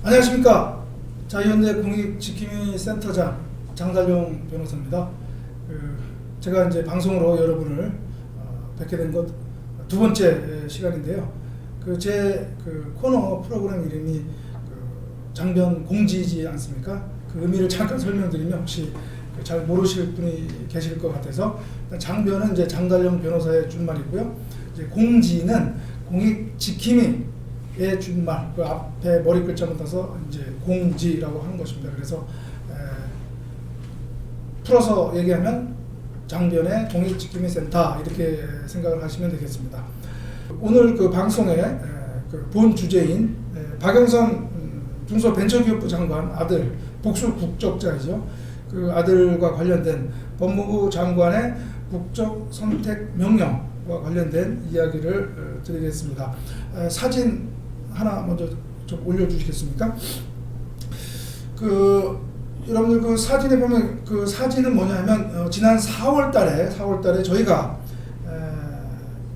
안녕하십니까. 자이언대 공익지킴이 센터장 장달용 변호사입니다. 제가 이제 방송으로 여러분을 뵙게 된 것 두 번째 시간인데요. 제 코너 프로그램 이름이 장변 공지이지 않습니까? 그 의미를 잠깐 설명드리면 혹시 잘 모르실 분이 계실 것 같아서, 장변은 이제 장달용 변호사의 준말이고요. 이제 공지는 공익지킴이의 준말, 그 앞에 머리 글자만 따서 이제 공지라고 하는 것입니다. 그래서 풀어서 얘기하면 장변의 공익지킴이센터 이렇게 생각을 하시면 되겠습니다. 오늘 그 방송의 본 주제인 박영선 중소벤처기업부 장관 아들, 복수 국적자이죠. 그 아들과 관련된 법무부 장관의 국적 선택 명령과 관련된 이야기를 드리겠습니다. 사진 하나 먼저 좀 올려주시겠습니까? 여러분들 그 사진에 보면 그 사진은 뭐냐면 지난 4월달에 저희가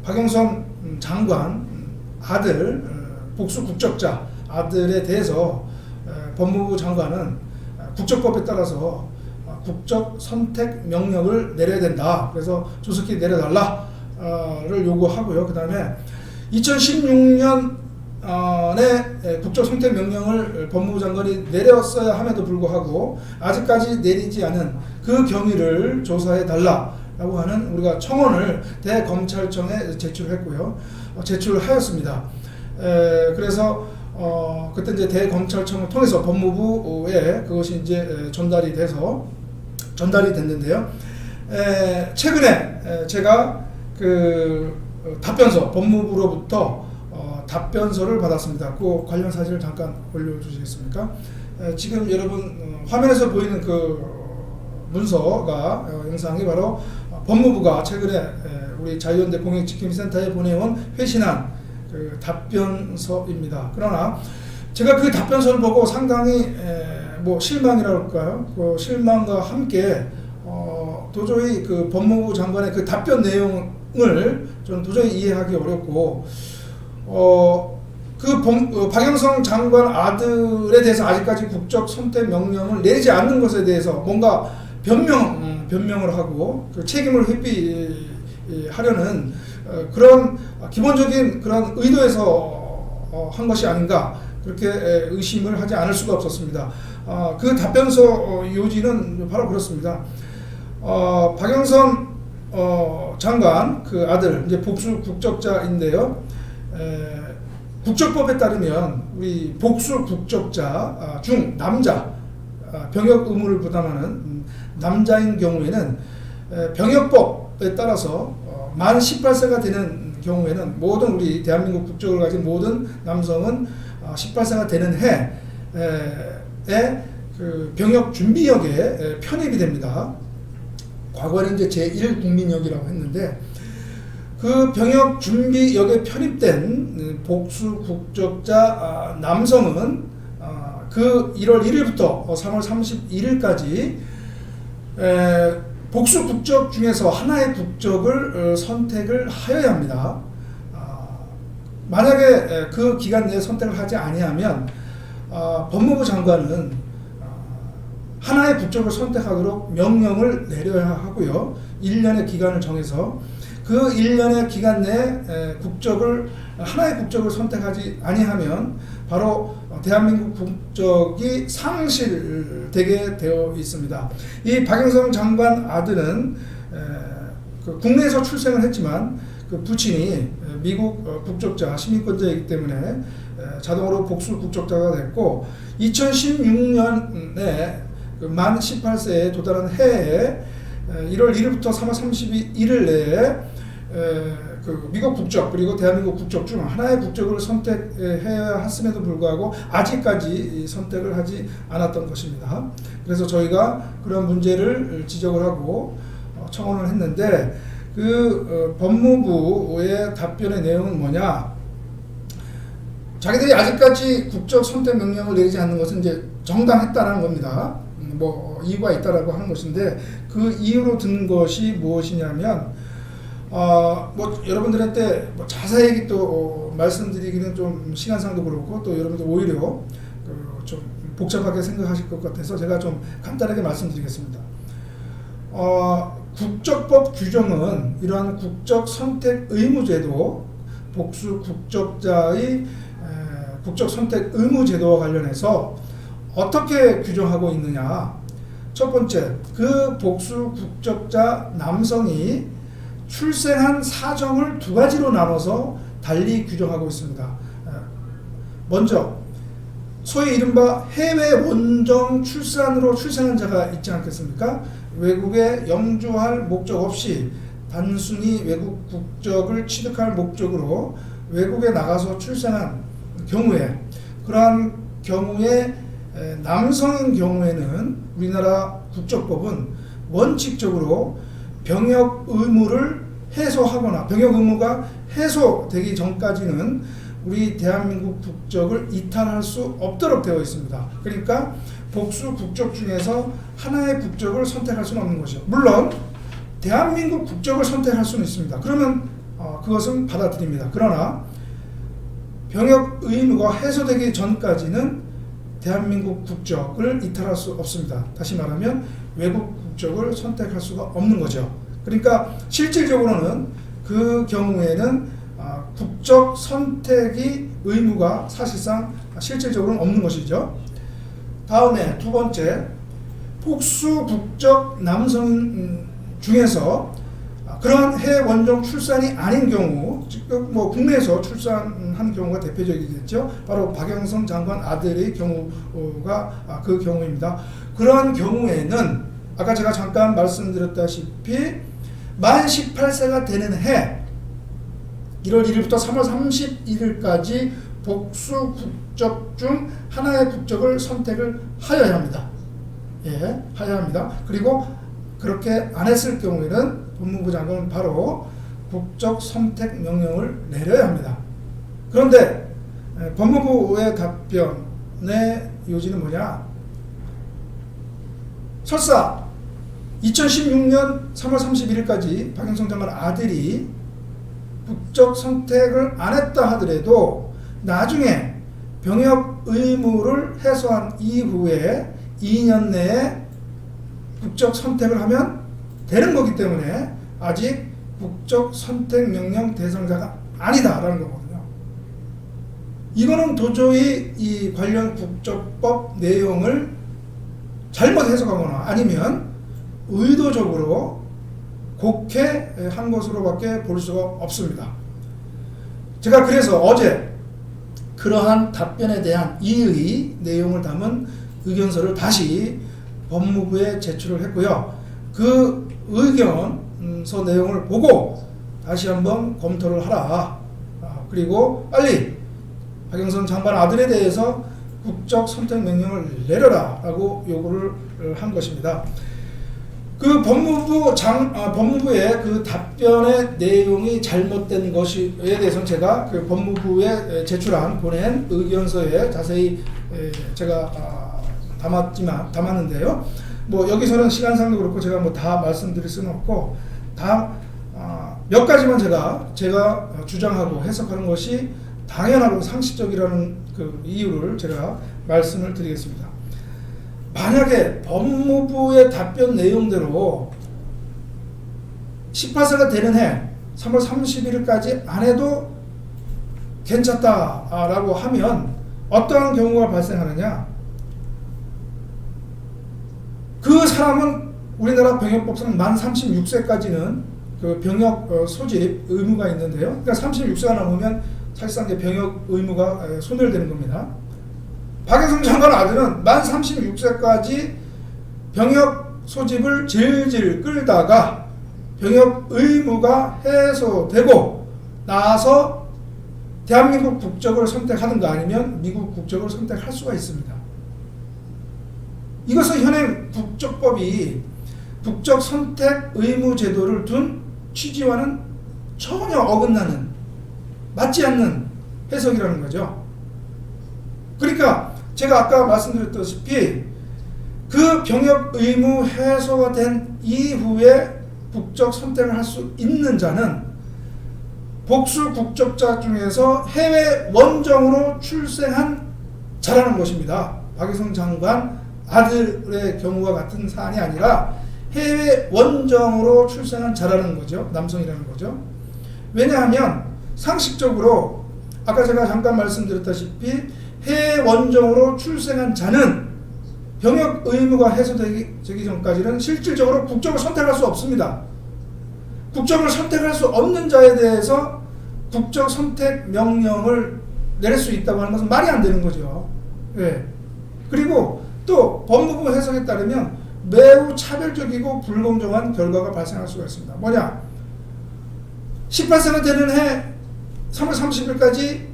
박영선 장관 아들, 복수 국적자 아들에 대해서 법무부 장관은 국적법에 따라서 국적 선택 명령을 내려야 된다. 그래서 조속히 내려달라를 요구하고요. 그 다음에 2016년에 국적 선택 명령을 법무부 장관이 내렸어야 함에도 불구하고 아직까지 내리지 않은 그 경위를 조사해 달라라고 하는 우리가 청원을 대검찰청에 제출했고요. 제출하였습니다. 그래서 그때 이제 대검찰청을 통해서 법무부에 그것이 이제 전달이 됐는데요. 최근에 제가 그 답변서, 법무부로부터 답변서를 받았습니다. 그 관련 사진을 잠깐 올려주시겠습니까? 지금 여러분 화면에서 보이는 그 문서가 영상이 바로 법무부가 최근에 우리 자이언대 공익지킴이센터에 보내온 회신한 그 답변서입니다. 그러나 제가 그 답변서를 보고 상당히 실망이라고 할까요? 그 실망과 함께 도저히 그 법무부 장관의 그 답변 내용을 저는 도저히 이해하기 어렵고, 박영선 장관 아들에 대해서 아직까지 국적 선택 명령을 내리지 않는 것에 대해서 뭔가 변명을 하고 그 책임을 회피하려는 그런 기본적인 그런 의도에서 한 것이 아닌가, 그렇게 의심을 하지 않을 수가 없었습니다. 그 답변서 요지는 바로 그렇습니다. 박영선 장관 그 아들 이제 복수 국적자인데요. 국적법에 따르면 우리 복수 국적자 중 남자, 병역 의무를 부담하는 남자인 경우에는 병역법에 따라서 만 18세가 되는 경우에는 모든 우리 대한민국 국적을 가진 모든 남성은 18세가 되는 해에 그 병역 준비역에 편입이 됩니다. 과거에는 이제 제1국민역이라고 했는데, 그 병역 준비역에 편입된 복수 국적자 남성은 그 1월 1일부터 3월 31일까지 복수 국적 중에서 하나의 국적을 선택을 하여야 합니다. 만약에 그 기간 내에 선택을 하지 아니하면 법무부 장관은 하나의 국적을 선택하도록 명령을 내려야 하고요. 1년의 기간을 정해서 그 1년의 기간 내에 하나의 국적을 선택하지 아니하면 바로 대한민국 국적이 상실되게 되어 있습니다. 이 박영선 장관 아들은 국내에서 출생을 했지만 그 부친이 미국 국적자, 시민권자이기 때문에 자동으로 복수 국적자가 됐고, 2016년에 만 18세에 도달한 해에 1월 1일부터 3월 31일 내에 그 미국 국적 그리고 대한민국 국적 중 하나의 국적을 선택해야 했음에도 불구하고 아직까지 선택을 하지 않았던 것입니다. 그래서 저희가 그런 문제를 지적을 하고 청원을 했는데, 그 법무부의 답변의 내용은 뭐냐? 자기들이 아직까지 국적 선택 명령을 내리지 않는 것은 이제 정당했다는 겁니다. 이유가 있다라고 하는 것인데, 그 이유로 든 것이 무엇이냐면, 여러분들한테 자세히 또 말씀드리기는 좀 시간상도 그렇고, 또 여러분들 오히려 좀 복잡하게 생각하실 것 같아서 제가 좀 간단하게 말씀드리겠습니다. 국적법 규정은 이러한 국적 선택 의무제도, 복수 국적자의 국적 선택 의무제도와 관련해서 어떻게 규정하고 있느냐. 첫 번째, 그 복수 국적자 남성이 출생한 사정을 두 가지로 나눠서 달리 규정하고 있습니다. 먼저 소위 이른바 해외 원정 출산으로 출생한 자가 있지 않겠습니까? 외국에 영주할 목적 없이 단순히 외국 국적을 취득할 목적으로 외국에 나가서 출생한 경우에, 그러한 경우에 남성인 경우에는 우리나라 국적법은 원칙적으로 병역 의무를 해소하거나 병역 의무가 해소되기 전까지는 우리 대한민국 국적을 이탈할 수 없도록 되어 있습니다. 그러니까 복수 국적 중에서 하나의 국적을 선택할 수는 없는 것이죠. 물론 대한민국 국적을 선택할 수는 있습니다. 그러면 그것은 받아들입니다. 그러나 병역 의무가 해소되기 전까지는 대한민국 국적을 이탈할 수 없습니다. 다시 말하면 외국 국적을 선택할 수가 없는 거죠. 그러니까 실질적으로는 그 경우에는 국적 선택이 의무가 사실상 실질적으로는 없는 것이죠. 다음에 두 번째, 복수 국적 남성 중에서 그러한 해외 원정 출산이 아닌 경우, 지금 국내에서 출산한 경우가 대표적이겠죠. 바로 박영선 장관 아들의 경우가 그 경우입니다. 그러한 경우에는 아까 제가 잠깐 말씀드렸다시피 만 18세가 되는 해 1월 1일부터 3월 31일까지 복수 국적 중 하나의 국적을 선택을 하여야 합니다. 예, 하여야 합니다. 그리고 그렇게 안 했을 경우에는 법무부 장관은 바로 국적 선택 명령을 내려야 합니다. 그런데 법무부의 답변의 요지는 뭐냐? 설사 2016년 3월 31일까지 박영선 장관 아들이 국적 선택을 안 했다 하더라도 나중에 병역 의무를 해소한 이후에 2년 내에 국적 선택을 하면 되는 거기 때문에 아직 국적 선택 명령 대상자가 아니다라는 거거든요. 이거는 도저히 이 관련 국적법 내용을 잘못 해석하거나 아니면 의도적으로 곡해한 것으로밖에 볼 수가 없습니다. 제가 그래서 어제 그러한 답변에 대한 이의 내용을 담은 의견서를 다시 법무부에 제출을 했고요. 그 의견서 내용을 보고 다시 한번 검토를 하라. 그리고 빨리 박영선 장관 아들에 대해서 국적 선택 명령을 내려라 라고 요구를 한 것입니다. 그 법무부의 그 답변의 내용이 잘못된 것에 대해서는 제가 그 법무부에 보낸 의견서에 자세히 제가 담았는데요. 여기서는 시간상도 그렇고 제가 다 말씀드릴 수는 없고 몇 가지만 제가 주장하고 해석하는 것이 당연하고 상식적이라는 그 이유를 제가 말씀을 드리겠습니다. 만약에 법무부의 답변 내용대로 18세가 되는 해 3월 31일까지 안 해도 괜찮다라고 하면 어떠한 경우가 발생하느냐? 그 사람은 우리나라 병역법상 만 36세까지는 그 병역 소집 의무가 있는데요. 그러니까 36세가 넘으면 사실상 이제 병역 의무가 소멸되는 겁니다. 박영선 장관 아들은 만 36세까지 병역 소집을 질질 끌다가 병역 의무가 해소되고 나서 대한민국 국적을 선택하든가 아니면 미국 국적을 선택할 수가 있습니다. 이것은 현행 국적법이 국적 선택 의무 제도를 둔 취지와는 전혀 어긋나는, 맞지 않는 해석이라는 거죠. 그러니까 제가 아까 말씀드렸다시피 그 병역 의무 해소가 된 이후에 국적 선택을 할 수 있는 자는 복수 국적자 중에서 해외 원정으로 출생한 자라는 것입니다. 박유성 장관 아들의 경우와 같은 사안이 아니라 해외 원정으로 출생한 자라는 거죠. 남성이라는 거죠. 왜냐하면 상식적으로 아까 제가 잠깐 말씀드렸다시피 해외 원정으로 출생한 자는 병역 의무가 해소되기 전까지는 실질적으로 국적을 선택할 수 없습니다. 국적을 선택할 수 없는 자에 대해서 국적 선택 명령을 내릴 수 있다고 하는 것은 말이 안 되는 거죠. 예. 그리고 또 법무부 해석에 따르면 매우 차별적이고 불공정한 결과가 발생할 수가 있습니다. 뭐냐? 18세가 되는 해 3월 30일까지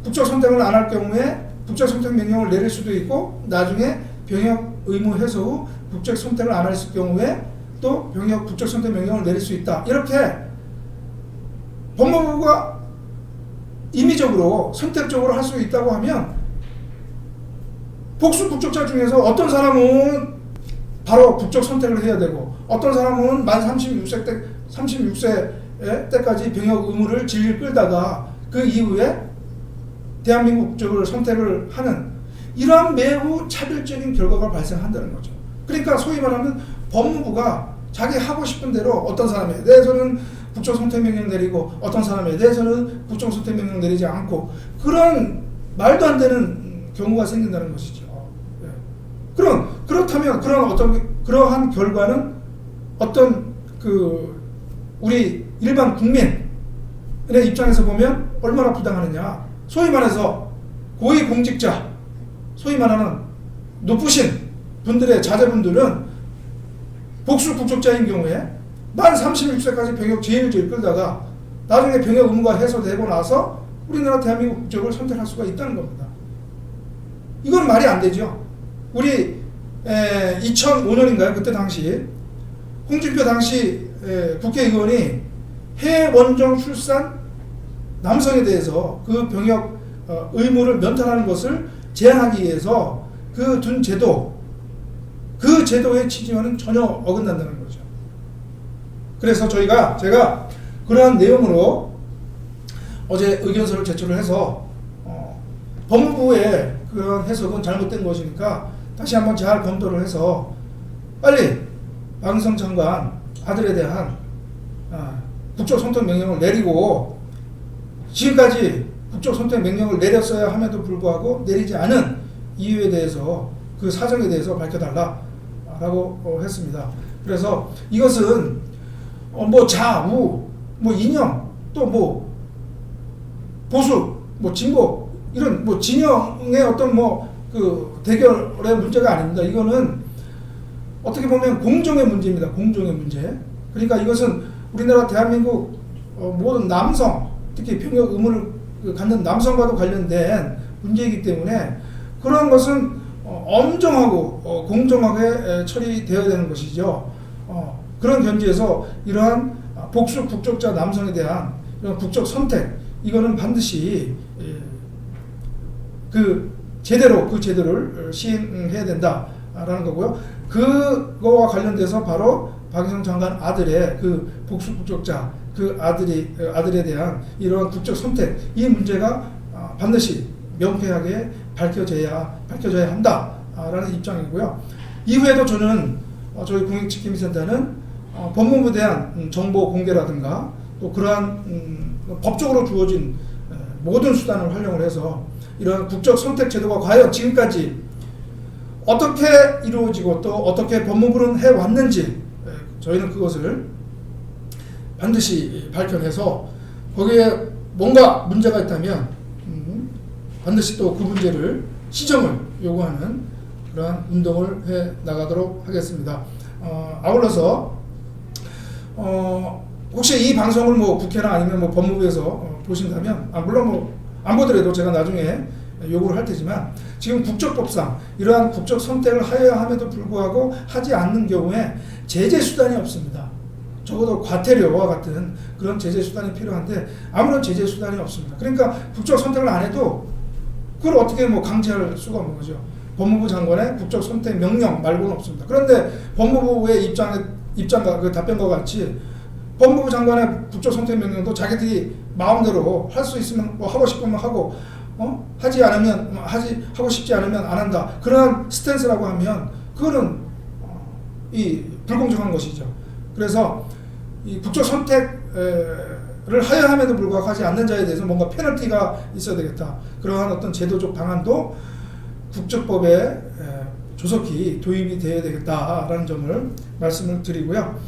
국적 선택을 안 할 경우에 국적 선택 명령을 내릴 수도 있고, 나중에 병역 의무 해소 후 국적 선택을 안 할 경우에 또 병역 국적 선택 명령을 내릴 수 있다. 이렇게 법무부가 임의적으로 선택적으로 할 수 있다고 하면 복수 국적자 중에서 어떤 사람은 바로 국적 선택을 해야 되고, 어떤 사람은 만 36세 때까지 병역 의무를 질질 끌다가 그 이후에 대한민국 국적을 선택을 하는 이러한 매우 차별적인 결과가 발생한다는 거죠. 그러니까 소위 말하는 법무부가 자기 하고 싶은 대로 어떤 사람에 대해서는 국적 선택 명령 내리고 어떤 사람에 대해서는 국적 선택 명령 내리지 않고, 그런 말도 안 되는 경우가 생긴다는 것이죠. 예. 그렇다면 그러한 결과는 어떤 우리 일반 국민의 입장에서 보면 얼마나 부당하느냐. 소위 말해서 고위공직자, 소위 말하는 높으신 분들의 자제분들은 복수 국적자인 경우에 만 36세까지 병역 제일제일 끌다가 나중에 병역 의무가 해소되고 나서 우리나라 대한민국 국적을 선택할 수가 있다는 겁니다. 이건 말이 안 되죠. 우리 2005년인가요? 그때 당시 홍준표 당시 국회의원이 해외 원정 출산 남성에 대해서 그 병역 의무를 면탈하는 것을 제한하기 위해서 그 둔 제도, 그 제도의 취지와는 전혀 어긋난다는 거죠. 그래서 제가 그러한 내용으로 어제 의견서를 제출을 해서 법무부의 그런 해석은 잘못된 것이니까 다시 한번 잘 검토를 해서 빨리 박유성 장관 아들에 대한 국적 선택 명령을 내리고, 지금까지 국적 선택 명령을 내렸어야 함에도 불구하고 내리지 않은 이유에 대해서, 그 사정에 대해서 밝혀달라고 했습니다. 그래서 이것은 좌우, 이념, 또 보수, 진보, 이런 진영의 어떤 대결의 문제가 아닙니다. 이거는 어떻게 보면 공정의 문제입니다. 공정의 문제. 그러니까 이것은 우리나라 대한민국 모든 남성, 특히 병역 의무를 갖는 남성과도 관련된 문제이기 때문에 그런 것은 엄정하고 공정하게 처리되어야 되는 것이죠. 그런 견지에서 이러한 복수 국적자 남성에 대한 이런 국적 선택, 이거는 반드시 그 제도를 시행해야 된다라는 거고요. 그거와 관련돼서 바로 박유성 장관 아들의 그 복수 국적자, 그 아들에 대한 이러한 국적 선택, 이 문제가 반드시 명쾌하게 밝혀져야 한다라는 입장이고요. 이후에도 저는 저희 공익지킴이센터는 법무부에 대한 정보 공개라든가 또 그러한 법적으로 주어진 모든 수단을 활용을 해서 이러한 국적 선택 제도가 과연 지금까지 어떻게 이루어지고 또 어떻게 법무부는 해왔는지 저희는 그것을 반드시 밝혀내서 거기에 뭔가 문제가 있다면 반드시 또 그 문제를 시정을 요구하는 그러한 운동을 해 나가도록 하겠습니다. 아울러서 혹시 이 방송을 국회나 아니면 법무부에서 보신다면, 물론 안 보더라도 제가 나중에 요구를 할 테지만, 지금 국적법상 이러한 국적 선택을 하여야 함에도 불구하고 하지 않는 경우에 제재 수단이 없습니다. 적어도 과태료와 같은 그런 제재 수단이 필요한데 아무런 제재 수단이 없습니다. 그러니까 국적 선택을 안 해도 그걸 어떻게 강제할 수가 없는 거죠. 법무부 장관의 국적 선택 명령 말고는 없습니다. 그런데 법무부의 입장과 그 답변과 같이 법무부 장관의 국적 선택 명령도 자기들이 마음대로 할 수 있으면 하고 싶으면 하고 하지 않으면 하고 싶지 않으면 안 한다. 그러한 스탠스라고 하면 그거는 이 불공정한 것이죠. 그래서 이 국적 선택을 하여야 함에도 불구하고 하지 않는 자에 대해서 뭔가 페널티가 있어야 되겠다. 그러한 어떤 제도적 방안도 국적법에 조속히 도입이 되어야 되겠다라는 점을 말씀을 드리고요.